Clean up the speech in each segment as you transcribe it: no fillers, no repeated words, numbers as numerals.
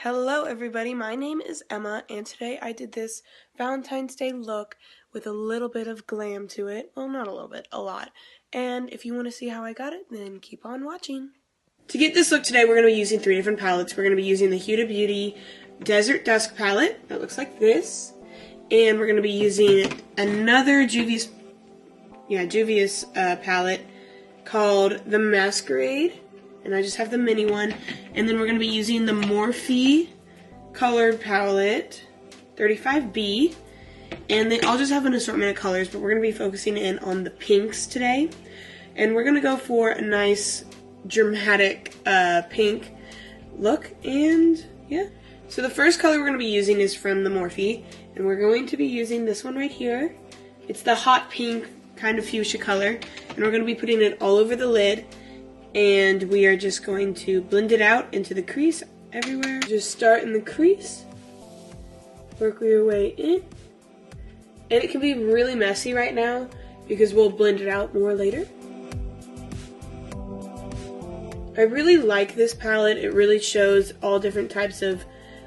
Hello everybody, my name is Emma and today I did this Valentine's Day look with a little bit of glam to it. Well, not a little bit, a lot. And if you want to see how I got it, then keep on watching. To get this look today, we're going to be using 3 different palettes. We're going to be using the Huda Beauty Desert Dusk palette that looks like this. And we're going to be using another Juvia's palette called the Masquerade. And I just have the mini one. And then we're going to be using the Morphe colored palette, 35B. And they all just have an assortment of colors, but we're going to be focusing in on the pinks today. And we're going to go for a nice dramatic pink look. And yeah. So the first color we're going to be using is from the Morphe. And we're going to be using this one right here. It's the hot pink kind of fuchsia color. And we're going to be putting it all over the lid. And we are just going to blend it out into the crease everywhere. Just start in the crease, work your way in, and it can be really messy right now because we'll blend it out more later. I really like this palette. It really shows all different types of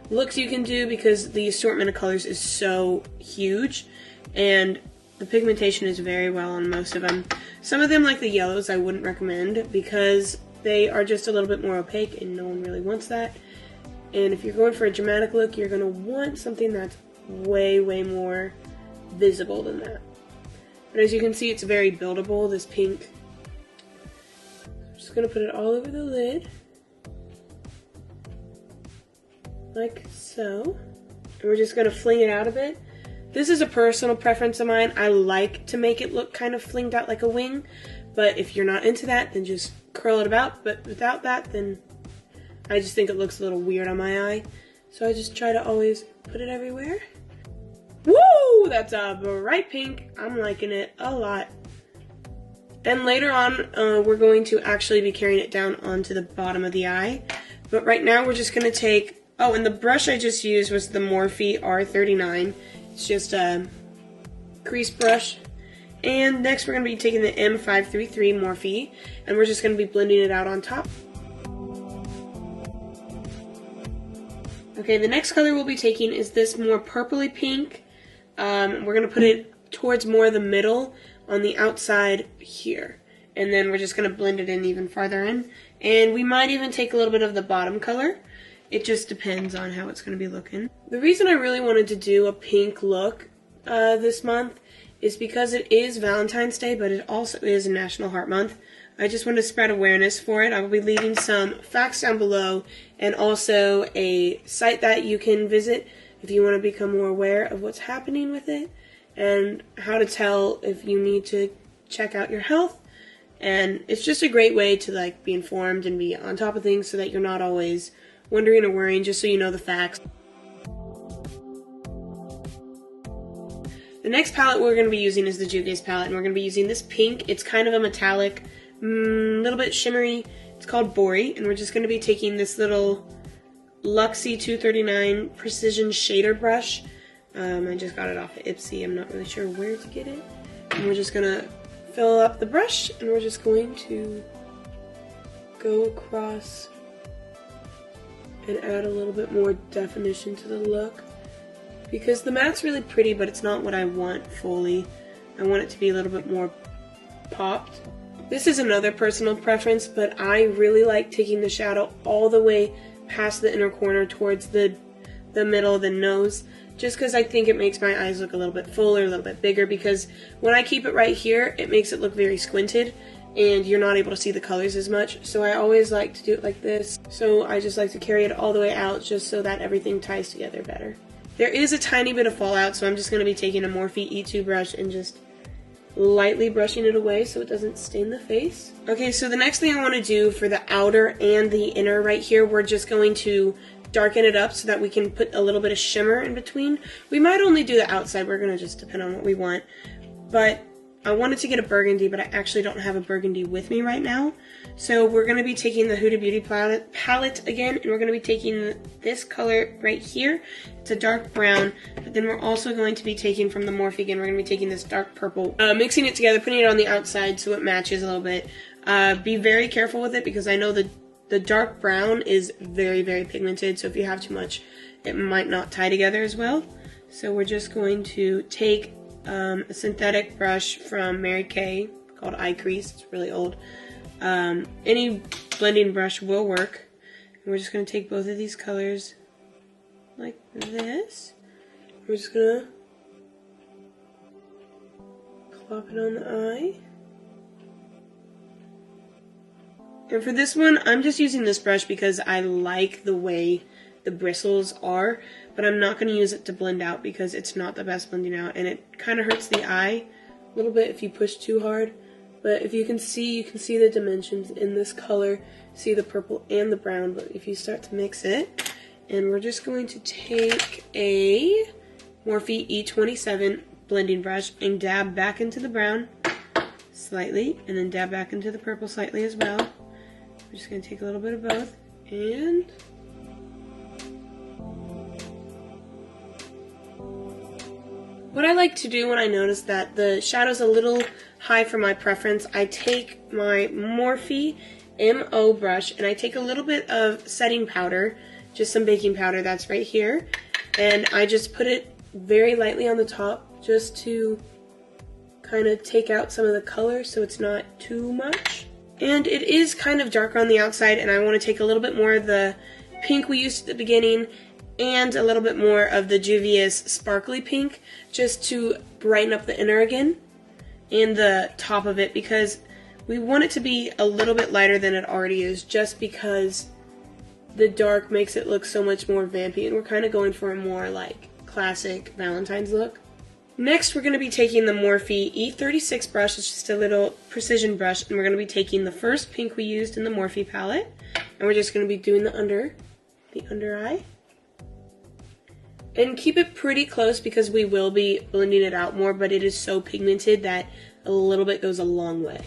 looks you can do because the assortment of colors is so huge and the pigmentation is very well on most of them. Some of them, like the yellows, I wouldn't recommend because they are just a little bit more opaque and no one really wants that. And if you're going for a dramatic look, you're going to want something that's way, way more visible than that. But as you can see, it's very buildable, this pink. I'm just going to put it all over the lid. Like so. And we're just going to fling it out a bit. This is a personal preference of mine. I like to make it look kind of flinged out like a wing, but if you're not into that, then just curl it about. But without that, then I just think it looks a little weird on my eye. So I just try to always put it everywhere. Woo! That's a bright pink. I'm liking it a lot. And later on, we're going to actually be carrying it down onto the bottom of the eye. But right now, we're just going to take... Oh, and the brush I just used was the Morphe R39. It's just a crease brush. And next we're going to be taking the M533 Morphe, and we're just going to be blending it out on top. Okay, the next color we'll be taking is this more purpley pink. We're going to put it towards more the middle on the outside here. And then we're just going to blend it in even farther in. And we might even take a little bit of the bottom color. It just depends on how it's going to be looking. The reason I really wanted to do a pink look this month is because it is Valentine's Day, but it also is National Heart Month. I just want to spread awareness for it. I will be leaving some facts down below and also a site that you can visit if you want to become more aware of what's happening with it and how to tell if you need to check out your health. And it's just a great way to be informed and be on top of things so that you're not always wondering or worrying, just so you know the facts. The next palette we're going to be using is the Juvia's palette, and we're going to be using this pink. It's kind of a metallic, little bit shimmery. It's called Bori, and we're just going to be taking this little Luxie 239 Precision Shader Brush. I just got it off of Ipsy. I'm not really sure where to get it. And we're just going to fill up the brush, and we're just going to go across and add a little bit more definition to the look. Because the matte's really pretty, but it's not what I want fully. I want it to be a little bit more popped. This is another personal preference, but I really like taking the shadow all the way past the inner corner towards the middle of the nose, just because I think it makes my eyes look a little bit fuller, a little bit bigger, because when I keep it right here, it makes it look very squinted, and you're not able to see the colors as much. So I always like to do it like this. So I just like to carry it all the way out just so that everything ties together better. There is a tiny bit of fallout, so I'm just going to be taking a Morphe E2 brush and just lightly brushing it away so it doesn't stain the face. Okay, so the next thing I want to do for the outer and the inner right here, we're just going to darken it up so that we can put a little bit of shimmer in between. We might only do the outside, we're going to just depend on what we want. But I wanted to get a burgundy, but I actually don't have a burgundy with me right now. So we're going to be taking the Huda Beauty palette again, and we're going to be taking this color right here. It's a dark brown, but then we're also going to be taking from the Morphe again, we're going to be taking this dark purple, mixing it together, putting it on the outside so it matches a little bit. Be very careful with it because I know the the dark brown is very, very pigmented, so if you have too much, it might not tie together as well. So we're just going to take a synthetic brush from Mary Kay called Eye Crease. It's really old. Any blending brush will work. And we're just going to take both of these colors like this. We're just going to plop it on the eye. And for this one, I'm just using this brush because I like the way the bristles are, but I'm not going to use it to blend out because it's not the best blending out, and it kind of hurts the eye a little bit if you push too hard. But if you can see the dimensions in this color, see the purple and the brown, but if you start to mix it, and we're just going to take a Morphe E27 blending brush and dab back into the brown slightly, and then dab back into the purple slightly as well. We're just going to take a little bit of both, and what I like to do when I notice that the shadow's a little high for my preference, I take my Morphe MO brush and I take a little bit of setting powder, just some baking powder that's right here, and I just put it very lightly on the top just to kind of take out some of the color so it's not too much. And it is kind of darker on the outside, and I want to take a little bit more of the pink we used at the beginning and a little bit more of the Juvia's sparkly pink just to brighten up the inner again and the top of it, because we want it to be a little bit lighter than it already is, just because the dark makes it look so much more vampy, and we're kind of going for a more like classic Valentine's look. Next, we're going to be taking the Morphe E36 brush. It's just a little precision brush, and we're going to be taking the first pink we used in the Morphe palette, and we're just going to be doing the under eye. And keep it pretty close because we will be blending it out more, but it is so pigmented that a little bit goes a long way.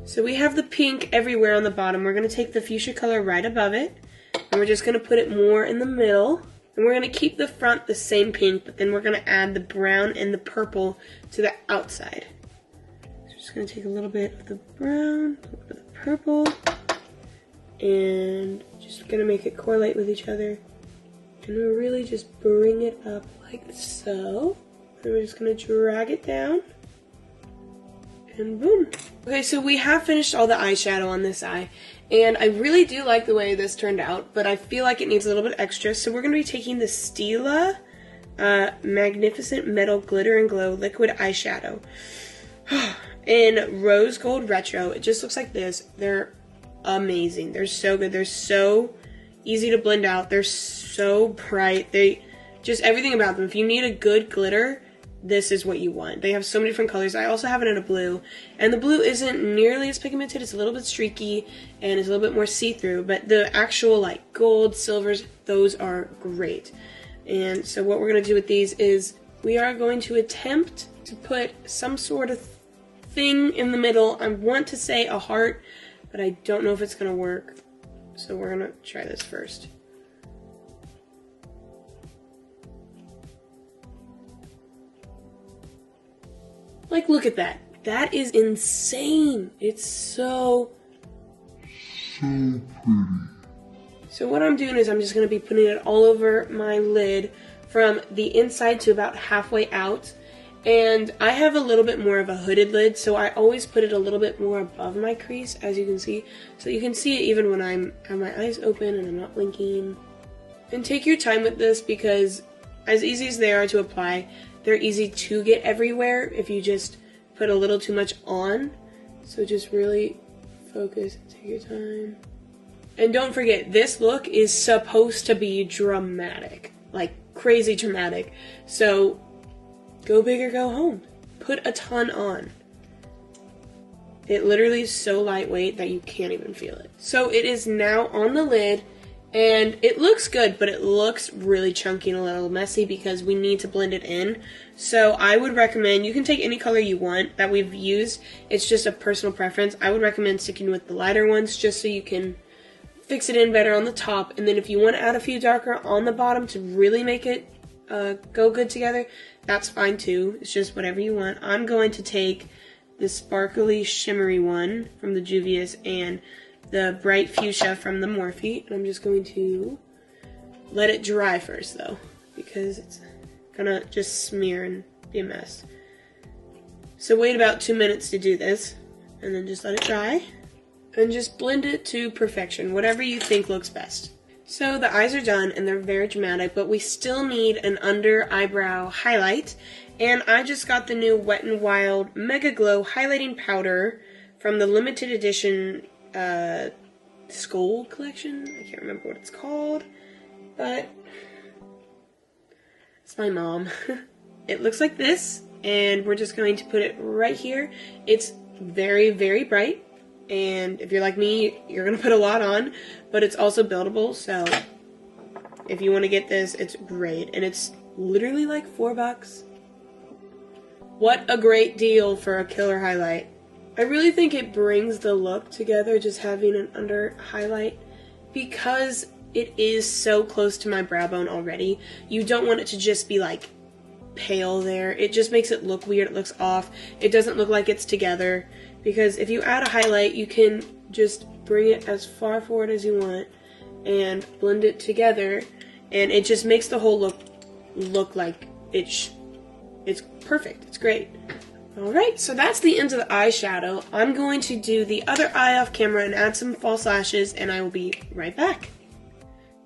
So we have the pink everywhere on the bottom. We're going to take the fuchsia color right above it, and we're just going to put it more in the middle. And we're going to keep the front the same pink, but then we're going to add the brown and the purple to the outside. So just going to take a little bit of the brown, a little bit of the purple, and just going to make it correlate with each other. And we'll really just bring it up like so. And we're just going to drag it down. And boom. Okay, so we have finished all the eyeshadow on this eye. And I really do like the way this turned out, but I feel like it needs a little bit extra. So we're going to be taking the Stila Magnificent Metal Glitter and Glow Liquid Eyeshadow in Rose Gold Retro. It just looks like this. They're amazing. They're so good. They're so easy to blend out. They're so bright. They just everything about them. If you need a good glitter, this is what you want. They have so many different colors. I also have it in a blue, and the blue isn't nearly as pigmented. It's a little bit streaky and it's a little bit more see-through, but the actual like gold, silvers, those are great. And so what we're going to do with these is we are going to attempt to put some sort of thing in the middle. I want to say a heart, but I don't know if it's going to work. So we're going to try this first. Like, look at that. That is insane. It's so pretty. So what I'm doing is I'm just going to be putting it all over my lid from the inside to about halfway out. And I have a little bit more of a hooded lid, so I always put it a little bit more above my crease, as you can see. So you can see it even when I have my eyes open and I'm not blinking. And take your time with this, because as easy as they are to apply, they're easy to get everywhere if you just put a little too much on. So just really focus and take your time. And don't forget, this look is supposed to be dramatic. Like, crazy dramatic. So, go big or go home. Put a ton on. It literally is so lightweight that you can't even feel it. So it is now on the lid. And it looks good, but it looks really chunky and a little messy because we need to blend it in. So I would recommend, you can take any color you want that we've used. It's just a personal preference. I would recommend sticking with the lighter ones just so you can fix it in better on the top. And then if you want to add a few darker on the bottom to really make it go good together, that's fine too. It's just whatever you want. I'm going to take the sparkly shimmery one from the Juvia's and the bright fuchsia from the Morphe. And I'm just going to let it dry first though, because it's gonna just smear and be a mess. So wait about 2 minutes to do this, and then just let it dry, and just blend it to perfection, whatever you think looks best. So the eyes are done, and they're very dramatic, but we still need an under eyebrow highlight, and I just got the new Wet n Wild Mega Glow Highlighting Powder from the limited edition Skull collection. I can't remember what it's called, but it's my mom. It looks like this, and we're just going to put it right here. It's very, very bright, and if you're like me, you're going to put a lot on, but it's also buildable, so if you want to get this, it's great, and it's literally like $4. What a great deal for a killer highlight. I really think it brings the look together, just having an under highlight, because it is so close to my brow bone already. You don't want it to just be like pale there. It just makes it look weird. It looks off. It doesn't look like it's together, because if you add a highlight, you can just bring it as far forward as you want and blend it together, and it just makes the whole look like it's perfect. It's great. Alright, so that's the end of the eyeshadow. I'm going to do the other eye off camera and add some false lashes, and I will be right back.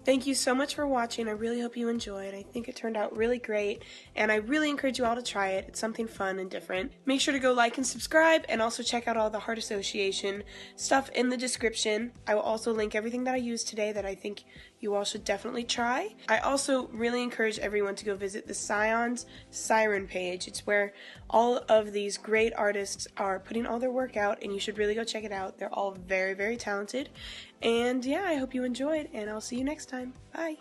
Thank you so much for watching. I really hope you enjoyed. I think it turned out really great, and I really encourage you all to try it. It's something fun and different. Make sure to go like and subscribe, and also check out all the Heart Association stuff in the description. I will also link everything that I used today that I think you all should definitely try. I also really encourage everyone to go visit the SION's SIREN page. It's where all of these great artists are putting all their work out, and you should really go check it out. They're all very, very talented. And yeah, I hope you enjoyed, and I'll see you next time. Bye!